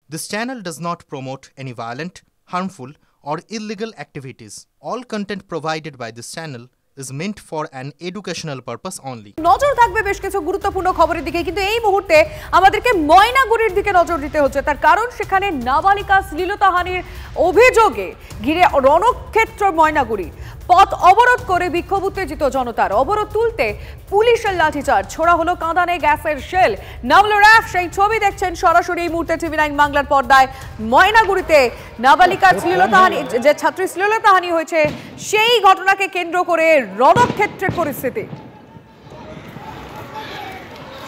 This channel does not promote any violent, harmful, or illegal activities. All content provided by this channel is meant for an educational purpose only. নজর থাকবে বেশ কিছু গুরুত্বপূর্ণ খবরের দিকে, কিন্তু এই মুহূর্তে আমাদেরকে ময়নাগুড়ির দিকে নজর দিতে হচ্ছে। তার কারণ সেখানে নাবালিকা শ্লীলতাহানির অভিযোগে ঘিরে রণক্ষেত্র ময়নাগুড়ি। পথ অবরোধ করে বিক্ষোভ উত্তেজিত জনতার। অবরোধ তুলতে পুলিশের লাঠিচার্জ, ছোড়া হলো কাঁদানে গ্যাসের শেল, নামলো র্যাফ। সেই ছবি দেখছেন সরাসরি এই মুহূর্তে TV9 বাংলার পর্দায়। ময়নাগুড়িতে নাবালিকা শ্লীলতাহানি, যে ছাত্রী শ্লীলতাহানি হয়েছে, সেই ঘটনাকে কেন্দ্র করে রণক্ষেত্রের পরিস্থিতি।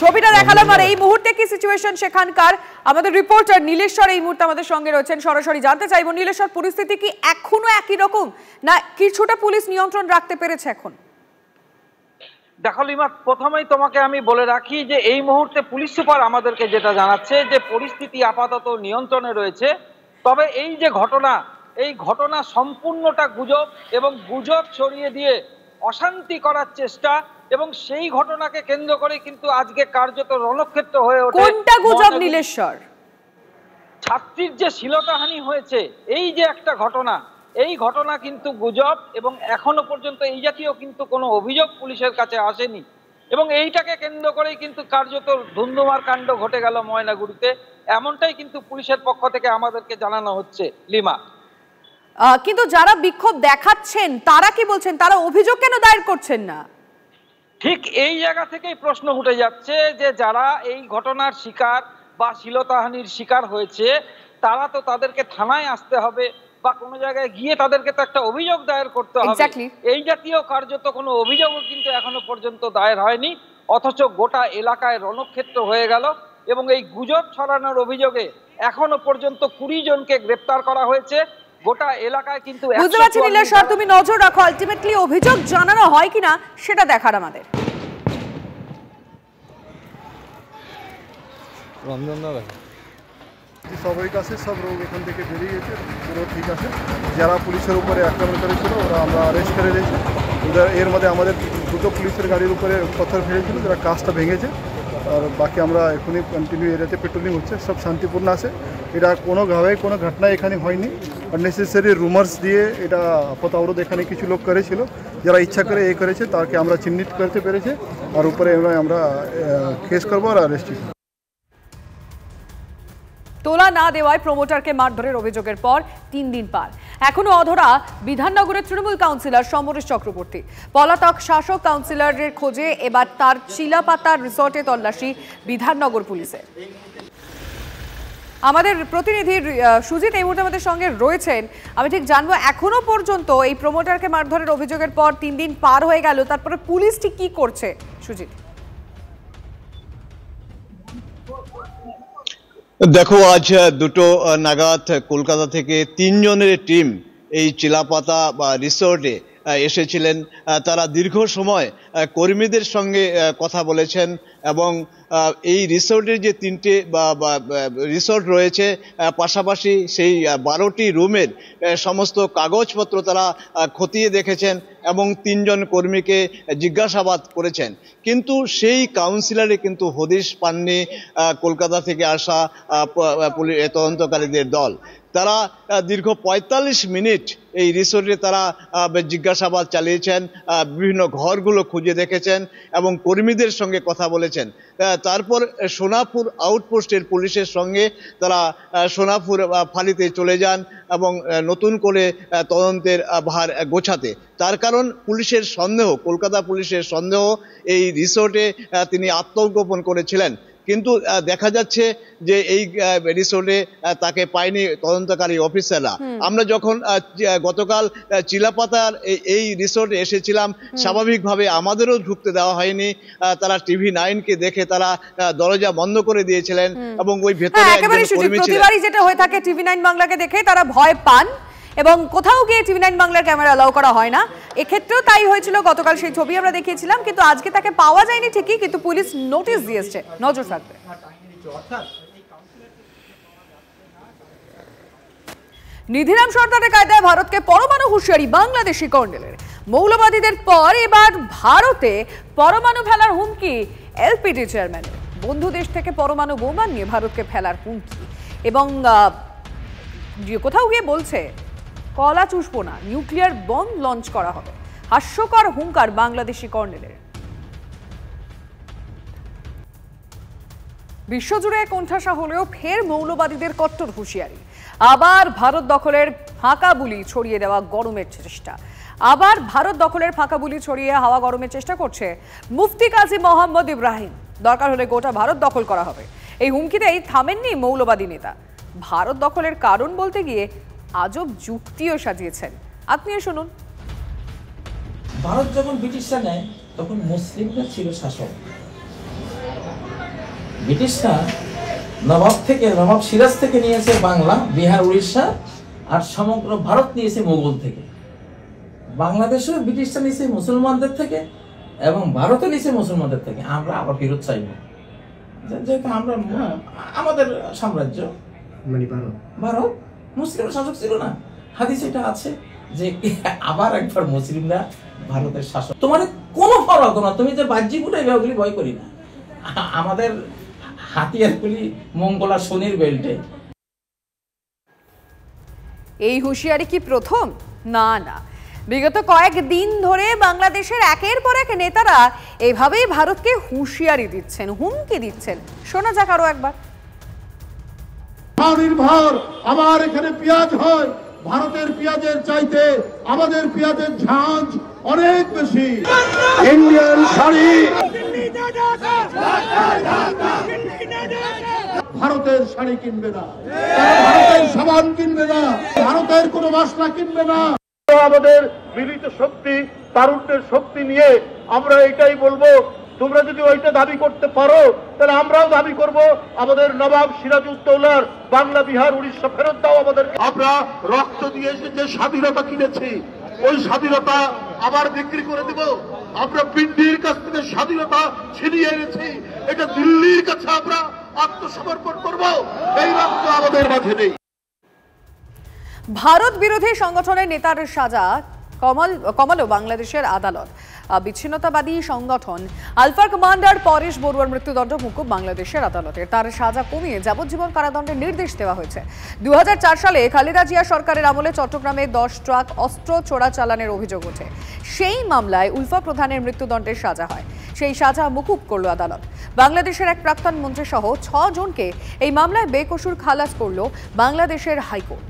ছবিটা দেখালাম, আর এই মুহূর্তে কি সিচুয়েশন সেখানকার, আমাদের রিপোর্টার নীলেশ্বর এই মুহূর্তে আমাদের সঙ্গে রয়েছেন। সরাসরি জানতে চাইবো, নীলেশ্বর, পরিস্থিতি কি এখনো একই রকম, না কিছুটা পুলিশ নিয়ন্ত্রণ রাখতে পেরেছে এখন? দেখো লিমা, প্রথমেই তোমাকে আমি বলে রাখি যে এই মুহূর্তে পুলিশ সুপার আমাদেরকে যেটা জানাচ্ছে যে পরিস্থিতি আপাতত নিয়ন্ত্রণে রয়েছে। তবে এই যে ঘটনা, এই ঘটনা সম্পূর্ণটা গুজব, এবং গুজব ছড়িয়ে দিয়ে অশান্তি করার চেষ্টা, এবং সেই ঘটনাকে কেন্দ্র করে কিন্তু আজকে কার্যত রণক্ষেত্র হয়ে ওঠে। কোনটা গুজব নীলেশ্বর? ছাত্রীর যে শ্লীলতাহানি হয়েছে, এই যে একটা ঘটনা, এই ঘটনা কিন্তু গুজব, এবং এখনো পর্যন্ত এই জাতীয় কিন্তু কোনো অভিযোগ পুলিশের কাছে আসেনি। এবং এইটাকে কেন্দ্র করেই কিন্তু কার্যত ধুন্ধুমার কাণ্ড ঘটে গেল ময়নাগুড়িতে, এমনটাই কিন্তু পুলিশের পক্ষ থেকে আমাদেরকে জানানো হচ্ছে লিমা। কিন্তু যারা বিক্ষোভ দেখাচ্ছেন তারা কি বলছেন, তারা অভিযোগ কেন দায়ের করছেন না? ঠিক এই জায়গা থেকেই প্রশ্ন উঠে যাচ্ছে যে যারা এই ঘটনার শিকার বা শ্লীলতাহানির শিকার হয়েছে, তারা তো তাদেরকে থানায় আসতে হবে, বা কোনো জায়গায় গিয়ে তাদেরকে তো একটা অভিযোগ দায়ের করতে হবে। এই জাতীয় কার্যত কোনো অভিযোগও কিন্তু এখনো পর্যন্ত দায়ের হয়নি, অথচ গোটা এলাকায় রণক্ষেত্র হয়ে গেল। এবং এই গুজব ছড়ানোর অভিযোগে এখনো পর্যন্ত 20 জনকে গ্রেপ্তার করা হয়েছে। গোটা এলাকায় কিন্তু বুঝতে পারছি নীলেশ্বর, তুমি নজর রাখো, আলটিমেটলি অভিযোগ জানানো হয় কিনা সেটা দেখার আমাদের। সবাই কাছে সব রোগ এখান থেকে বেরিয়ে গেছে, পুরো ঠিক আছে। যারা পুলিশের উপরে আক্রমণ করেছিল ওরা আমরা অ্যারেস্ট করে দিয়েছি। এর মধ্যে আমাদের দুটো পুলিশের গাড়ির উপরে পাথর ফেলেছিল, যারা কাজটা ভেঙেছে। আর বাকি আমরা এখনই কন্টিনিউ এরিয়াতে পেট্রোলিং হচ্ছে, সব শান্তিপূর্ণ আছে। এটা কোনোভাবে কোনো ঘটনা এখানে হয়নি। আননেসেসারি রুমার্স দিয়ে এটা পথ অবরোধ এখানে কিছু লোক করেছিল, যারা ইচ্ছা করে এই করেছে তাকে আমরা চিহ্নিত করতে পেরেছি, আর উপরে আমরা কেস করবো আর অ্যারেস্ট করবো। তোলা না দেওয়ায় প্রমোটারকে মারধরের অভিযোগের পর 3 দিন পার, এখনো অধরা বিধাননগরের তৃণমূল কাউন্সিলর সমরেশ চক্রবর্তী। পলাতক শাসক কাউন্সিলরের খোঁজে এবার তার চিলাপাতার রিসর্টে তল্লাশি বিধাননগর পুলিশের। আমাদের প্রতিনিধি সুজিত এই মুহূর্তে আমাদের সঙ্গে রয়েছেন। আমি ঠিক জানবো, এখনো পর্যন্ত এই প্রমোটারকে মারধরের অভিযোগের পর 3 দিন পার হয়ে গেল, তারপরে পুলিশ ঠিক কি করছে সুজিত? দেখো, আজ 2টো নাগাদ কলকাতা থেকে 3 জনের টিম এই চিলাপাতা বা রিসোর্টে এসেছিলেন। তারা দীর্ঘ সময় কর্মীদের সঙ্গে কথা বলেছেন, এবং এই রিসোর্টের যে 3টে রিসোর্ট রয়েছে, পাশাপাশি সেই 12টি রুমের সমস্ত কাগজপত্র তারা খতিয়ে দেখেছেন, এবং 3 জন কর্মীকে জিজ্ঞাসাবাদ করেছেন। কিন্তু সেই কাউন্সিলরে কিন্তু হদিশ পাননি কলকাতা থেকে আসা তদন্তকারীদের দল। তারা দীর্ঘ 45 মিনিট এই রিসোর্টে তারা জিজ্ঞাসাবাদ চালিয়েছেন, বিভিন্ন ঘরগুলো খুঁজে দেখেছেন, এবং কর্মীদের সঙ্গে কথা বলেছেন। তারপর সোনাপুর আউটপোস্টের পুলিশের সঙ্গে তারা সোনাপুর ফাঁড়িতে চলে যান, এবং নতুন করে তদন্তের ভার গোছাতে। তার কারণ পুলিশের সন্দেহ, কলকাতা পুলিশের সন্দেহ এই রিসোর্টে তিনি আত্মগোপন করেছিলেন। কিন্তু দেখা যাচ্ছে যে এই রিসোর্টে তাকে পায়নি তদন্তকারী অফিসাররা। আমরা যখন গতকাল চিলাপাতার এই রিসোর্টে এসেছিলাম, স্বাভাবিকভাবে আমাদেরও ঢুকতে দেওয়া হয়নি। তারা TV9-কে দেখে তারা দরজা বন্ধ করে দিয়েছিলেন, এবং ওই ভেতরে প্রতিবারই যেটা হয়ে থাকে, TV9 বাংলাকে দেখে তারা ভয় পান, এবং কোথাও গিয়ে TV9 বাংলার ক্যামেরা অ্যালাউ করা হয় না। এক্ষেত্রেও তাই হয়েছিল, গতকাল সেই ছবি আমরা দেখিয়েছিলাম, কিন্তু আজকে তাকে পাওয়া যায়নি ঠিকই, কিন্তু পুলিশ নোটিশ দিয়েছে, নজর রাখবে। নিধিরাম সর্দারের কায়দায় ভারতকে পরমাণু হুঁশিয়ারি বাংলাদেশি কর্নেলের। মৌলবাদীদের পর এবার ভারতে পরমাণু ফেলার হুমকি এলপিটি চেয়ারম্যানের। বন্ধু দেশ থেকে পরমাণু বোমা নিয়ে ভারতকে ফেলার হুমকি। এবং কোথাও গিয়ে বলছে কলা চুষবো না, নিউক্লিয়ার বম লঞ্চ করা হবে। হাস্যকর হুঙ্কার বাংলাদেশি কর্নেলের। বিশ্বজুড়ে কোণঠাসা হলেও ফের মৌলবাদীদের কট্টর হুঁশিয়ারি। আবার ভারত দখলের ফাঁকা বুলি ছড়িয়ে দেওয়া গরমের চেষ্টা। আবার ভারত দখলের ফাঁকা বুলি ছড়িয়ে হাওয়া গরমের চেষ্টা করছে মুফতি কাজী মোহাম্মদ ইব্রাহিম। দরকার হলে গোটা ভারত দখল করা হবে, এই হুমকিতেই থামেননি মৌলবাদী নেতা। ভারত দখলের কারণ বলতে গিয়ে আজব যুক্তিও সাজিয়েছেন। আপনিও শুনুন। ভারত যখন ব্রিটিশরা নেয় তখন মুসলিমরা ছিল শাসক। ব্রিটিশরা নবাব সিরাজ থেকে নিয়েছে বাংলা, বিহার, উড়িষ্যা, আর সমগ্র ভারত নিয়েছে মোগল থেকে। বাংলাদেশেও ব্রিটিশরা নিয়েছে মুসলমানদের থেকে এবং ভারতও নিয়েছে মুসলমানদের থেকে। আমরা আবার ফেরত চাইব, যেহেতু আমরা আমাদের সাম্রাজ্য ভারত মুসলিম শাসক ছিল না। হাদিসে এটা আছে যে আবার একবার মুসলিমরা ভারতের শাসক। তোমার কোনো ফরক না, তুমি যে বাহ্যিক উঠাইবে ওগুলি ভয় করি না। আমাদের হাতিয়ারগুলি মঙ্গলা শনির বেল্টে। এই হুঁশিয়ারি কি প্রথম? না না, বিগত কয়েকদিন ধরে বাংলাদেশের একের পর এক নেতারা এভাবেই ভারতকে হুঁশিয়ারি দিচ্ছেন, হুমকি দিচ্ছেন। শোনা যাক আরো একবার। নির্ভর আমার এখানে পেঁয়াজ হয়, ভারতের পেঁয়াজের চাইতে আমাদের পেঁয়াজের ঝাঁজ অনেক বেশি। ইন্ডিয়ান শাড়ি ভারতের শাড়ি কিনবে না, ভারতের সাবান কিনবে না, ভারতের কোনো মশলা কিনবে না। আমাদের মিলিত শক্তি, তারুণ্যের শক্তি নিয়ে আমরা এটাই বলবো, তোমরা যদি ওইটা দাবি করতে পারো তাহলে আমরাও দাবি করব আমাদের নবাব সিরাজউদ্দৌলার বাংলা, বিহার, উড়িষ্যা ফেরত দাও আমাদের। আমরা রক্ত দিয়ে যে স্বাধীনতা কিনেছি ওই স্বাধীনতা আবার বিক্রি করে দেব। আমরা পিন্ডির কাছ থেকে স্বাধীনতা ছিনিয়ে এনেছি, এটা দিল্লির কাছে আমরা আত্মসমর্পণ করব। এই রক্ত আমাদের মাঝে নেই। ভারত বিরোধী সংগঠনের নেতার সাজা কমালো বাংলাদেশের আদালত। বিচ্ছিন্নতাবাদী সংগঠন আলফার কমান্ডার পরেশ বড়ুয়ার মৃত্যুদণ্ড মওকুফ বাংলাদেশের আদালতের। তার সাজা কমিয়ে যাবজ্জীবন কারাদণ্ডের নির্দেশ দেওয়া হয়েছে। 2004 সালে খালেদা জিয়া সরকারের আমলে চট্টগ্রামে 10 ট্রাক অস্ত্র চোরাচালানের অভিযোগ ওঠে। সেই মামলায় উলফা প্রধানের মৃত্যুদণ্ডের সাজা হয়। সেই সাজা মওকুফ করল আদালত। বাংলাদেশের এক প্রাক্তন মন্ত্রী সহ 6 জনকে এই মামলায় বেকসুর খালাস করল বাংলাদেশের হাইকোর্ট।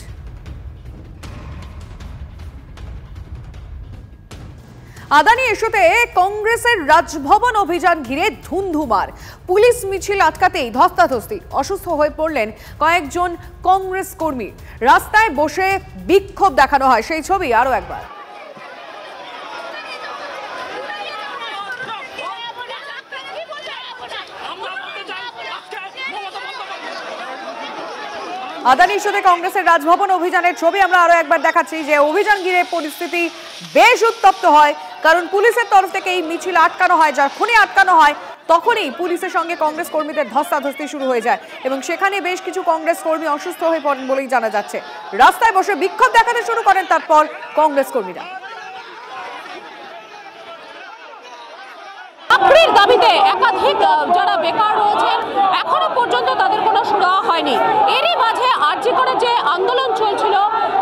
আদানি ইস্যুতে কংগ্রেসের রাজভবন অভিযান ঘিরে ধুন্ধুমার। পুলিশ মিছিল আটকাতেই ধস্তাধস্তি। অসুস্থ হয়ে পড়লেন কয়েকজন কংগ্রেস কর্মী। রাস্তায় বসে বিক্ষোভ দেখানো হয়, সেই ছবি আরো একবার। আদানি ইস্যুতে কংগ্রেসের রাজভবন অভিযানের ছবি আমরা আরো একবার দেখাচ্ছি। যে অভিযান ঘিরে পরিস্থিতি বেশ উত্তপ্ত হয়, কারণ পুলিশের তরফ থেকে এই মিছিল আটকানো হয়। যখনই আটকানো হয় তখনই পুলিশের সঙ্গে কংগ্রেস কর্মীদের ধস্তাধস্তি শুরু হয়ে যায় এবং সেখানে বেশ কিছু কংগ্রেস কর্মী অসুস্থ হয়ে পড়েন বলেই জানা যাচ্ছে। রাস্তায় বসে বিক্ষোভ দেখাতে শুরু করেন তারপর কংগ্রেস কর্মীরা। চাকরির দাবিতে একাধিক যারা বেকার রয়েছেন এখনো পর্যন্ত তাদের কোনো সুরাহা হয়নি। এরই মাঝে আরজি করে যে আন্দোলন চলছিল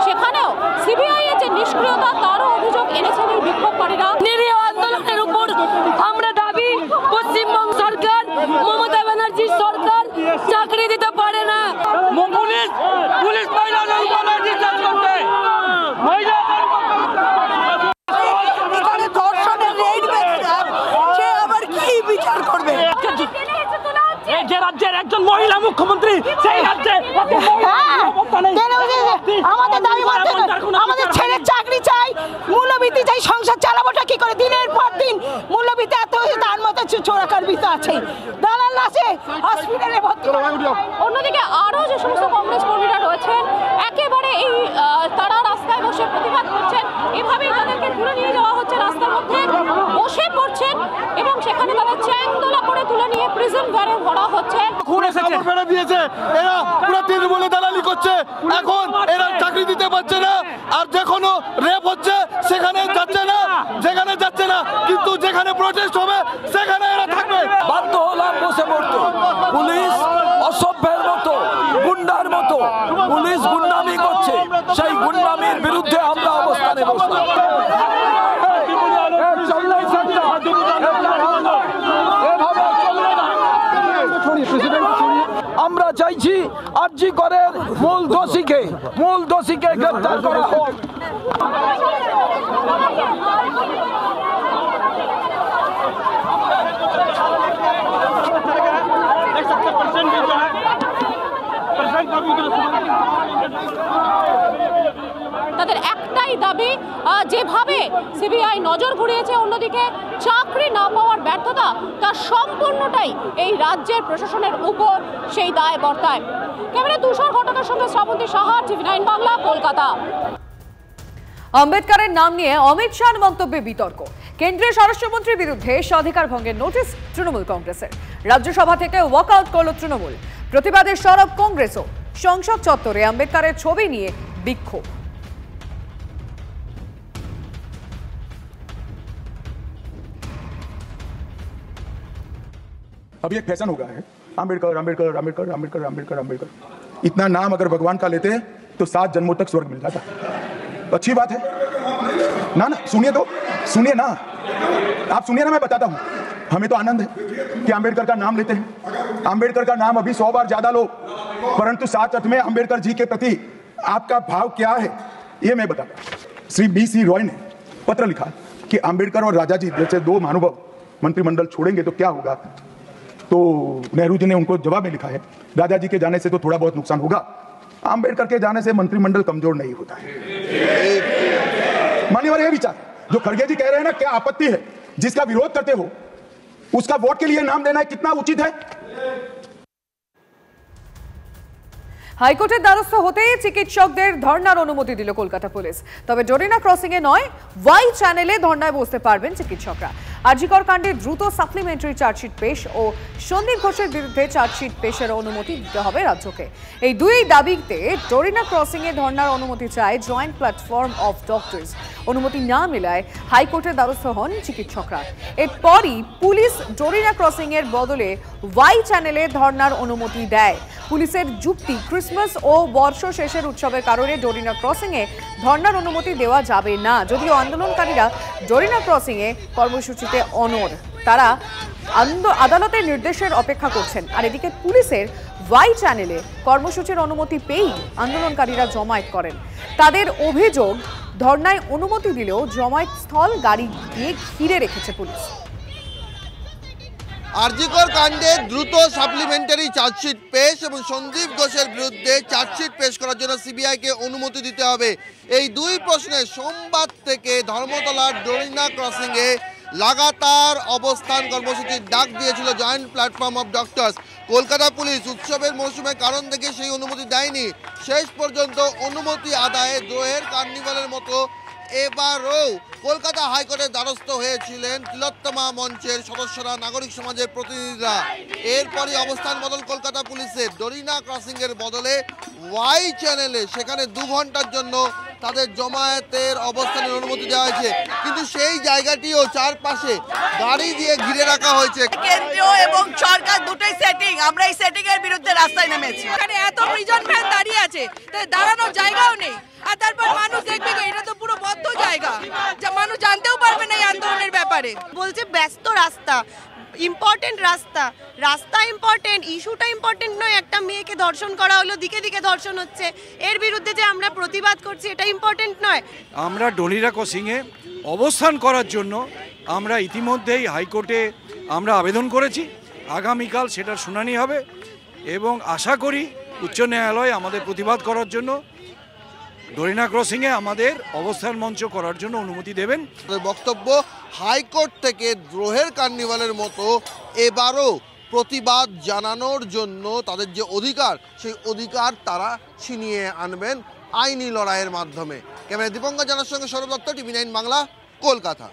সেখানেও সিবিআই এর যে নিষ্ক্রিয়তা তারও অভিযোগ এনেছেন এই বিক্ষোভকারীরা। নিরীহ আন্দোলনের উপর আমরা দাবি, পশ্চিমবঙ্গ সরকার, মমতা ব্যানার্জির সরকার চাকরি দিতে পারে না। পুলিশ যে রাজ্যের একজন মহিলা মুখ্যমন্ত্রী, সেই রাজ্যে আমাদের দাবি আমাদের ছেলে চাকরি চাই, মূল্যবৃদ্ধি চাই, সংসার চালাবোটা কি করে? দিনের পর দিন মূল্যবৃদ্ধি এত হয়েছে, তার মধ্যে চোরাকারবি তো আছে, দালাল আছে, হসপিটালে ভর্তি। অন্যদিকে আরো যে সমস্ত কংগ্রেস কর্মীরা রয়েছেন একেবারে এই তারা রাস্তায় বসে প্রতিবাদ করছেন। এভাবেই তাদেরকে তুলে নিয়ে যাওয়া হচ্ছে, রাস্তার মধ্যে বসে পড়ছেন এবং সেখানে তাদের চ্যাংদোলা করে তুলে নিয়ে প্রিজন ভ্যানে ভরা হচ্ছে। এরা পুরো তৃণমূলে দালালি করছে, এখন এরা চাকরি দিতে পারছে না। আর যখন রেপ হচ্ছে সেখানে যাচ্ছে না, যেখানে যাচ্ছে না, কিন্তু যেখানে প্রোটেস্ট হবে সেখানে এরা থাকবে। বাধ্য হলাম বসে পড়তে। পুলিশ অসভ্যের মতো, গুন্ডার মতো পুলিশ গুন্ডামি করছে, সেই গুন্ডামির বিরুদ্ধে আমরা অবস্থানে বসলাম। আমরা চাইছি আরজি করের মূল দোষীকে গ্রেফতার করা হোক। তাদের একটাই দাবি, যেভাবে সিবিআই নজর ঘুরিয়েছে অন্যদিকে চাকরি না পাওয়ার ব্যর্থতা, তার সম্পূর্ণটাই এই রাজ্যের প্রশাসনের উপর সেই দায় বর্তায়। ক্যামেরা তুষার ঘটকের সঙ্গে শ্রাবন্তী সাহা, TV9 বাংলা, কলকাতা। আম্বেদকরের নাম নিয়ে অমিত শাহর মন্তব্যে বিতর্ক। কেন্দ্রীয় স্বরাষ্ট্রমন্ত্রীর বিরুদ্ধে স্বাধিকার ভঙ্গের নোটিশ তৃণমূল কংগ্রেসের। রাজ্যসভা থেকে ওয়াকআউট করল তৃণমূল। প্রতিবাদে সরব কংগ্রেসও। সংসদ চত্বরে আম্বেদকরের ছবি নিয়ে বিক্ষোভ। अभी एक फैशन हो गया है, अम्बेडकर अम्बेडकर अम्बेडकर अम्बेडकर अम्बेडकर अम्बेडकर। इतना नाम अगर भगवान का लेते हैं तो 7 जन्मों तक स्वर्ग मिल जाता। अच्छी बात है ना? सुनिए तो, सुनिए ना, आप सुनिए ना, मैं बताता हूं। हमें तो आनंद है कि अम्बेडकर का नाम लेते हैं। अम्बेडकर का नाम अभी 100 बार ज्यादा लो, परंतु 7 अर्थ में अम्बेडकर जी के प्रति आपका भाव क्या है ये मैं बताता हूं। श्री BC रॉय ने पत्र लिखा कि अम्बेडकर और राजा जी जैसे 2 महानुभाव मंत्रिमंडल छोड़ेंगे तो क्या होगा। तो नेहरू जी ने उनको जवाब में लिखा है, राजा जी के जाने से तो थोड़ा बहुत नुकसान होगा, अम्बेडकर के जाने से मंत्रिमंडल कमजोर नहीं होता है। मान्यवर ये विचार जो खड़गे जी कह रहे हैं ना, क्या आपत्ति है? जिसका विरोध करते हो उसका वोट के लिए नाम देना कितना उचित है? হাইকোর্টের দ্বারস্থ হতেই চিকিৎসকদের ধর্নার অনুমতি দিল কলকাতা পুলিশ। তবে জরিনা ক্রসিং এ নয়, ওয়াই চ্যানেলে ধর্নায় বসতে পারবেন চিকিৎসকরা। আরজিকর কাণ্ডে দ্রুত সাপ্লিমেন্টারি চার্জশিট পেশ ও সন্দীপ ঘোষের বিরুদ্ধে চার্জশিট পেশের অনুমতি দিতে হবে রাজ্যকে। এই দুই দাবিতে জরিনা ক্রসিং এ ধর্নার অনুমতি চায় জয়েন্ট প্ল্যাটফর্ম অফ ডক্টরস। অনুমতি না মেলায় হাইকোর্টের দ্বারস্থ হন চিকিৎসকরা। এরপরই পুলিশ জরিনা ক্রসিং এর বদলে ওয়াই চ্যানেলে ধর্নার অনুমতি দেয়। পুলিশের যুক্তি, ক্রিসমাস ও বর্ষ শেষের উৎসবের কারণে ডোরিনা ক্রসিং এ ধর্নার অনুমতি দেওয়া যাবে না। যদিও আন্দোলনকারীরা ডোরিনা ক্রসিং এ কর্মসূচিতে অনড়, তারা আদালতের নির্দেশের অপেক্ষা করছেন। আর এদিকে পুলিশের ওয়াই চ্যানেলে কর্মসূচির অনুমতি পেয়েই আন্দোলনকারীরা জমায়েত করেন। তাদের অভিযোগ, ধর্নায় অনুমতি দিলেও জমায়েত স্থল গাড়ি দিয়ে ঘিরে রেখেছে পুলিশ। আরজিকর কাণ্ডে দ্রুত সাপ্লিমেন্টারি চার্জশিট পেশ এবং সন্দীপ ঘোষের বিরুদ্ধে চার্জশিট পেশ করার জন্য সিবিআইকে অনুমতি দিতে হবে। এই দুই প্রশ্নে সোমবার থেকে ধর্মতলার ডোরিনা ক্রসিংয়ে লাগাতার অবস্থান কর্মসূচির ডাক দিয়েছিল joint platform of doctors. Kolkata police উৎসবের মৌসুমের কারণ থেকে সেই অনুমতি দেয়নি। শেষ পর্যন্ত অনুমতি আদায়ে দ্রোহের কার্নিভালের মতো এবারও কলকাতা হাইকোর্টের দ্বারস্থ হয়েছিলেন তিলোত্তমা মঞ্চের সদস্যরা, নাগরিক সমাজের প্রতিনিধিরা। এরপরই অবস্থান বদল কলকাতা পুলিশের। ডোরিনা ক্রসিং এর বদলে ওয়াই চ্যানেলে সেখানে 2 ঘন্টার জন্য তাদের জমায়েতের অবস্থানের অনুমতি দেওয়া হয়েছে, কিন্তু সেই জায়গাটিও চারপাশে গাড়ি দিয়ে ঘিরে রাখা হয়েছে। কেন্দ্রীয় এবং সরকার দুটোই সেটিং, আমরা এই সেটিং এর বিরুদ্ধে রাস্তায় নেমেছি। এখানে এত প্রিজন ভ্যান দাঁড়িয়ে আছে, দাঁড়ানোর জায়গাও নেই। আর তারপর মানুষ দেখবে এটা তো পুরো বদ্ধ জায়গা, যা মানুষ জানতেও পারবে না এই আন্দোলনের ব্যাপারে। বলছে ব্যস্ত রাস্তা, ইম্পর্টেন্ট রাস্তা ইম্পর্টেন্ট, ইস্যুটা ইম্পর্টেন্ট নয়। একটা মেয়েকে ধর্ষণ করা হলো, দিকে দিকে ধর্ষণ হচ্ছে, এর বিরুদ্ধে যে আমরা প্রতিবাদ করছি এটা ইম্পর্টেন্ট নয়। আমরা ডোরিনা ক্রসিংয়ে অবস্থান করার জন্য আমরা ইতিমধ্যেই হাইকোর্টে আমরা আবেদন করেছি। আগামীকাল সেটার শুনানি হবে এবং আশা করি উচ্চ ন্যায়ালয় আমাদের প্রতিবাদ করার জন্য ডোরিনা ক্রসিংয়ে আমাদের অবস্থান মঞ্চ করার জন্য অনুমতি দেবেন। বক্তব্য, হাইকোর্ট থেকে দ্রোহের কার্নিভালের মতো এবারও প্রতিবাদ জানানোর জন্য তাদের যে অধিকার, সেই অধিকার তারা ছিনিয়ে আনবেন আইনি লড়াইয়ের মাধ্যমে। ক্যামেরা দীপঙ্কর জানার সঙ্গে সৌরভ দত্ত, TV9 বাংলা, কলকাতা।